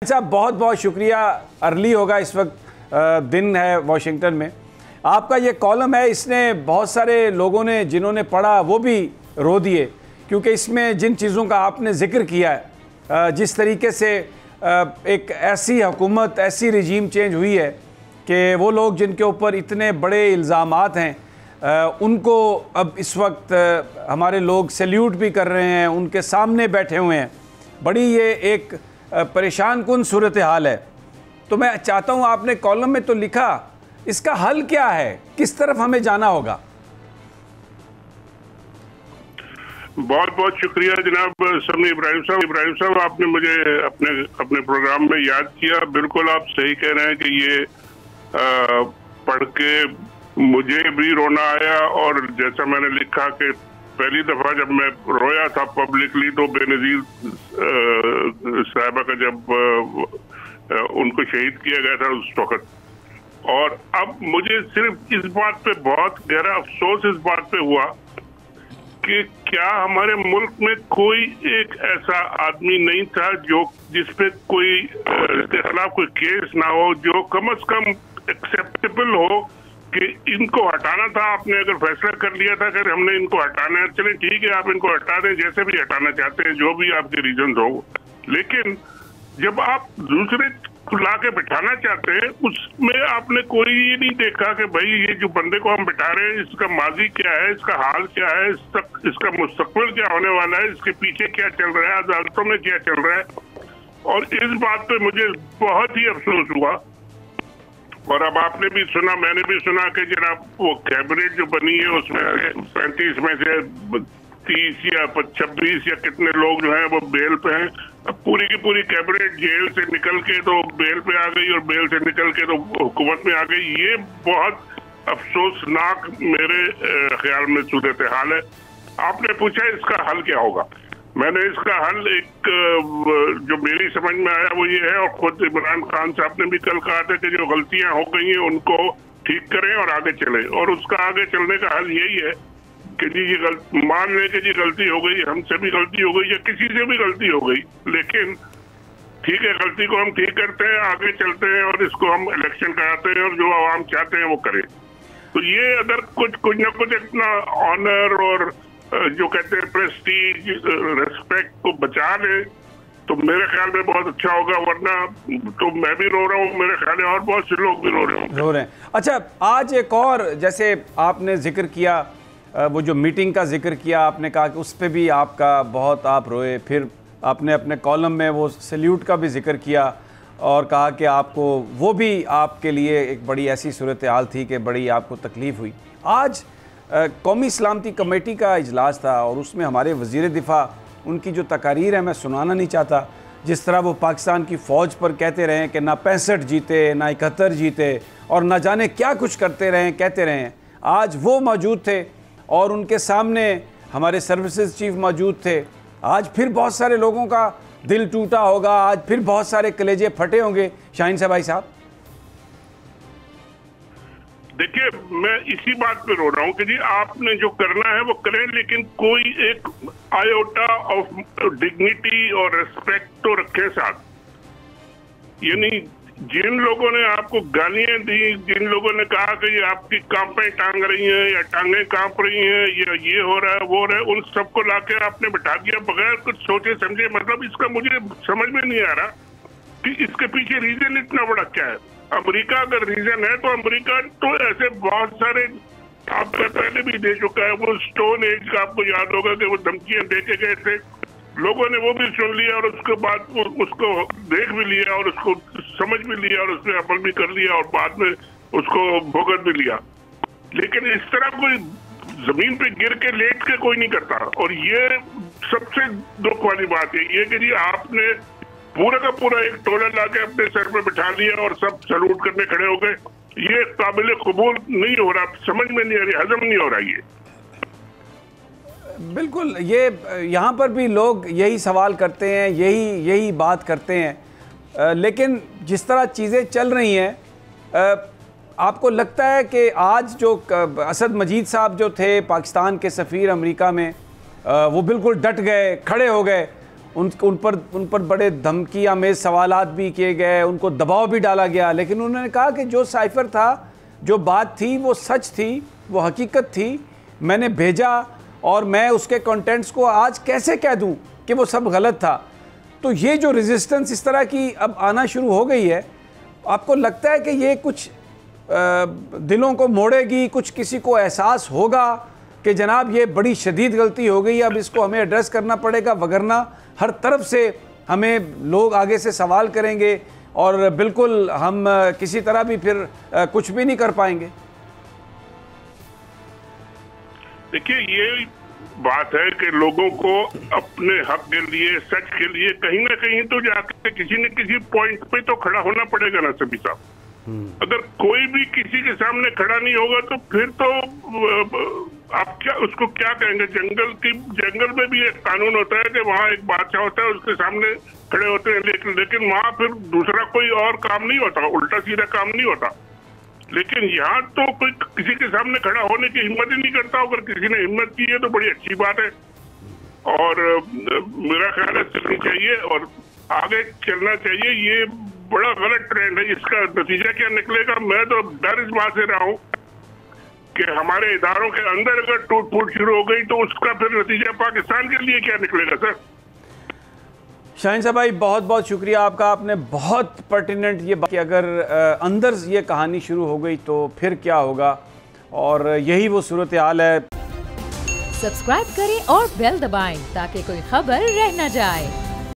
साहब बहुत बहुत शुक्रिया। अर्ली होगा इस वक्त, दिन है वाशिंगटन में। आपका ये कॉलम है, इसने बहुत सारे लोगों ने जिन्होंने पढ़ा वो भी रो दिए, क्योंकि इसमें जिन चीज़ों का आपने जिक्र किया है, जिस तरीके से एक ऐसी हुकूमत, ऐसी रिजीम चेंज हुई है कि वो लोग जिनके ऊपर इतने बड़े इल्ज़ामात हैं उनको अब इस वक्त हमारे लोग सैल्यूट भी कर रहे हैं, उनके सामने बैठे हुए हैं। बड़ी ये एक परेशान कुन सूरत हाल है। तो मैं चाहता हूँ, आपने कॉलम में तो लिखा, इसका हल क्या है, किस तरफ हमें जाना होगा? बहुत बहुत शुक्रिया जनाब समी इब्राहिम साहब, आपने मुझे अपने प्रोग्राम में याद किया। बिल्कुल आप सही कह रहे हैं कि ये पढ़ के मुझे भी रोना आया, और जैसा मैंने लिखा कि पहली दफा जब मैं रोया था पब्लिकली तो बेनज़ीर साहिबा का जब उनको शहीद किया गया था उस वक्त। और अब मुझे सिर्फ इस बात पे बहुत गहरा अफसोस इस बात पे हुआ कि क्या हमारे मुल्क में कोई एक ऐसा आदमी नहीं था जो जिसपे कोई इसके खिलाफ कोई केस ना हो, जो कम से कम एक्सेप्टेबल हो कि इनको हटाना था। आपने अगर फैसला कर लिया था कि हमने इनको हटाना है, चले ठीक है आप इनको हटा दें, जैसे भी हटाना चाहते हैं, जो भी आपके रीजन हो। लेकिन जब आप दूसरे ला के बिठाना चाहते हैं, उसमें आपने कोई ये नहीं देखा कि भाई ये जो बंदे को हम बिठा रहे हैं इसका माजी क्या है, इसका हाल क्या है, इसका मुस्तकबिल क्या होने वाला है, इसके पीछे क्या चल रहा है, अदालतों में क्या चल रहा है। और इस बात पे मुझे बहुत ही अफसोस हुआ। और अब आपने भी सुना, मैंने भी सुना कि जनाब वो कैबिनेट जो बनी है उसमें 35 में से 30 या 26 या कितने लोग जो हैं वो बेल पे हैं। अब पूरी की पूरी कैबिनेट जेल से निकल के तो बेल पे आ गई और बेल से निकल के तो हुकूमत में आ गई। ये बहुत अफसोसनाक मेरे ख्याल में सूरत हाल है। आपने पूछा इसका हल क्या होगा। मैंने इसका हल एक जो मेरी समझ में आया वो ये है, और खुद इमरान खान साहब ने भी कल कहा था कि जो गलतियां हो गई हैं उनको ठीक करें और आगे चलें। और उसका आगे चलने का हल यही है कि जी ये मान लें कि जी गलती हो गई, हमसे भी गलती हो गई या किसी से भी गलती हो गई, लेकिन ठीक है गलती को हम ठीक करते हैं, आगे चलते हैं और इसको हम इलेक्शन कराते हैं और जो आवाम चाहते हैं वो करें। तो ये अगर कुछ ना कुछ इतना ऑनर और जो कहते हैं प्रेस्टीज, रेस्पेक्ट को बचा ले तो मेरे ख्याल में बहुत अच्छा होगा। वरना तो मैं भी रो रहा हूँ, मेरे ख्याल में और बहुत से लोग भी रो रहे हैं। अच्छा, आज एक और, जैसे आपने जिक्र किया, वो जो मीटिंग का जिक्र किया, आपने कहा कि उस पर भी आपका बहुत आप रोए, फिर आपने अपने कॉलम में वो सैल्यूट का भी जिक्र किया और कहा कि आपको वो भी आपके लिए एक बड़ी ऐसी सूरत हाल थी कि बड़ी आपको तकलीफ़ हुई। आज कौमी सलामती कमेटी का इजलास था और उसमें हमारे वज़ीर दिफा, उनकी जो तकारीर है मैं सुनाना नहीं चाहता, जिस तरह वो पाकिस्तान की फ़ौज पर कहते रहे कि ना 65 जीते, ना 71 जीते और ना जाने क्या कुछ करते रहे, कहते रहे। आज वो मौजूद थे और उनके सामने हमारे सर्विसेज चीफ मौजूद थे। आज फिर बहुत सारे लोगों का दिल टूटा होगा, आज फिर बहुत सारे कलेजे फटे होंगे। शाहीन साहब, भाई साहब, देखिए मैं इसी बात पे रो रहा हूँ कि जी आपने जो करना है वो करें, लेकिन कोई एक आयोटा ऑफ डिग्निटी और रेस्पेक्ट तो रखे साथ। यानी जिन लोगों ने आपको गालियां दी, जिन लोगों ने कहा कि ये आपकी कांपें टांग रही हैं या टांगें कांप रही हैं या ये हो रहा है वो हो रहा है, उन सबको लाके आपने बिठा दिया बगैर कुछ सोचे समझे। मतलब इसका मुझे समझ में नहीं आ रहा कि इसके पीछे रीजन इतना बड़ा क्या है। अमेरिका अगर रीजन है तो अमेरिका तो ऐसे बहुत सारे आपका पहले भी दे चुका है। वो स्टोन एज का आपको याद होगा कि वो धमकियां दे के गए थे, लोगों ने वो भी सुन लिया और उसके बाद उसको देख भी लिया और उसको समझ भी लिया और उसमें अमल भी कर लिया और बाद में उसको भुगत भी लिया। लेकिन इस तरह कोई जमीन पे गिर के लेट के कोई नहीं करता। और ये सबसे दुख वाली बात है ये कि जी आपने पूरा का पूरा एक टोला लाके अपने सर पे बिठा लिया और सब सलूट करने खड़े हो गए। ये काबिल कबूल नहीं हो रहा, समझ में नहीं आ रही, हजम नहीं हो रहा। ये बिल्कुल, ये यहाँ पर भी लोग यही सवाल करते हैं, यही बात करते हैं। लेकिन जिस तरह चीज़ें चल रही हैं, आपको लगता है कि आज जो असद मजीद साहब जो थे पाकिस्तान के सफ़ीर अमेरिका में, वो बिल्कुल डट गए, खड़े हो गए उन पर बड़े धमकी आमेज सवालात भी किए गए, उनको दबाव भी डाला गया, लेकिन उन्होंने कहा कि जो साइफर था, जो बात थी वो सच थी, वो हकीकत थी, मैंने भेजा और मैं उसके कंटेंट्स को आज कैसे कह दूं कि वो सब गलत था। तो ये जो रेजिस्टेंस इस तरह की अब आना शुरू हो गई है, आपको लगता है कि ये कुछ दिलों को मोड़ेगी, कुछ किसी को एहसास होगा कि जनाब ये बड़ी शदीद गलती हो गई, अब इसको हमें एड्रेस करना पड़ेगा, वगरना हर तरफ से हमें लोग आगे से सवाल करेंगे और बिल्कुल हम किसी तरह भी फिर कुछ भी नहीं कर पाएंगे? देखिए, ये बात है कि लोगों को अपने हक के लिए, सच के लिए कहीं ना कहीं तो जाकर किसी न किसी पॉइंट पे तो खड़ा होना पड़ेगा ना सभी साहब। अगर कोई भी किसी के सामने खड़ा नहीं होगा तो फिर तो आप क्या उसको क्या कहेंगे? जंगल में भी एक कानून होता है कि वहाँ एक बादशाह होता है, उसके सामने खड़े होते हैं, लेकिन वहाँ फिर दूसरा कोई और काम नहीं होता, उल्टा सीधा काम नहीं होता। लेकिन यहाँ तो कोई किसी के सामने खड़ा होने की हिम्मत ही नहीं करता। अगर किसी ने हिम्मत की है तो बड़ी अच्छी बात है, और मेरा ख्याल है चलनी चाहिए और आगे चलना चाहिए। ये बड़ा गलत ट्रेंड है, इसका नतीजा क्या निकलेगा मैं तो डर इस बात से रहा हूँ कि हमारे इदारों के अंदर अगर टूट फूट शुरू हो गई तो उसका फिर नतीजा पाकिस्तान के लिए क्या निकलेगा सर। शाहीन साहब भाई, बहुत बहुत शुक्रिया आपका। आपने बहुत पर्टिनेंट ये बात कि अगर अंदर ये कहानी शुरू हो गई तो फिर क्या होगा, और यही वो सूरत हाल है। सब्सक्राइब करें और बेल दबाएं ताकि कोई खबर रह न जाए।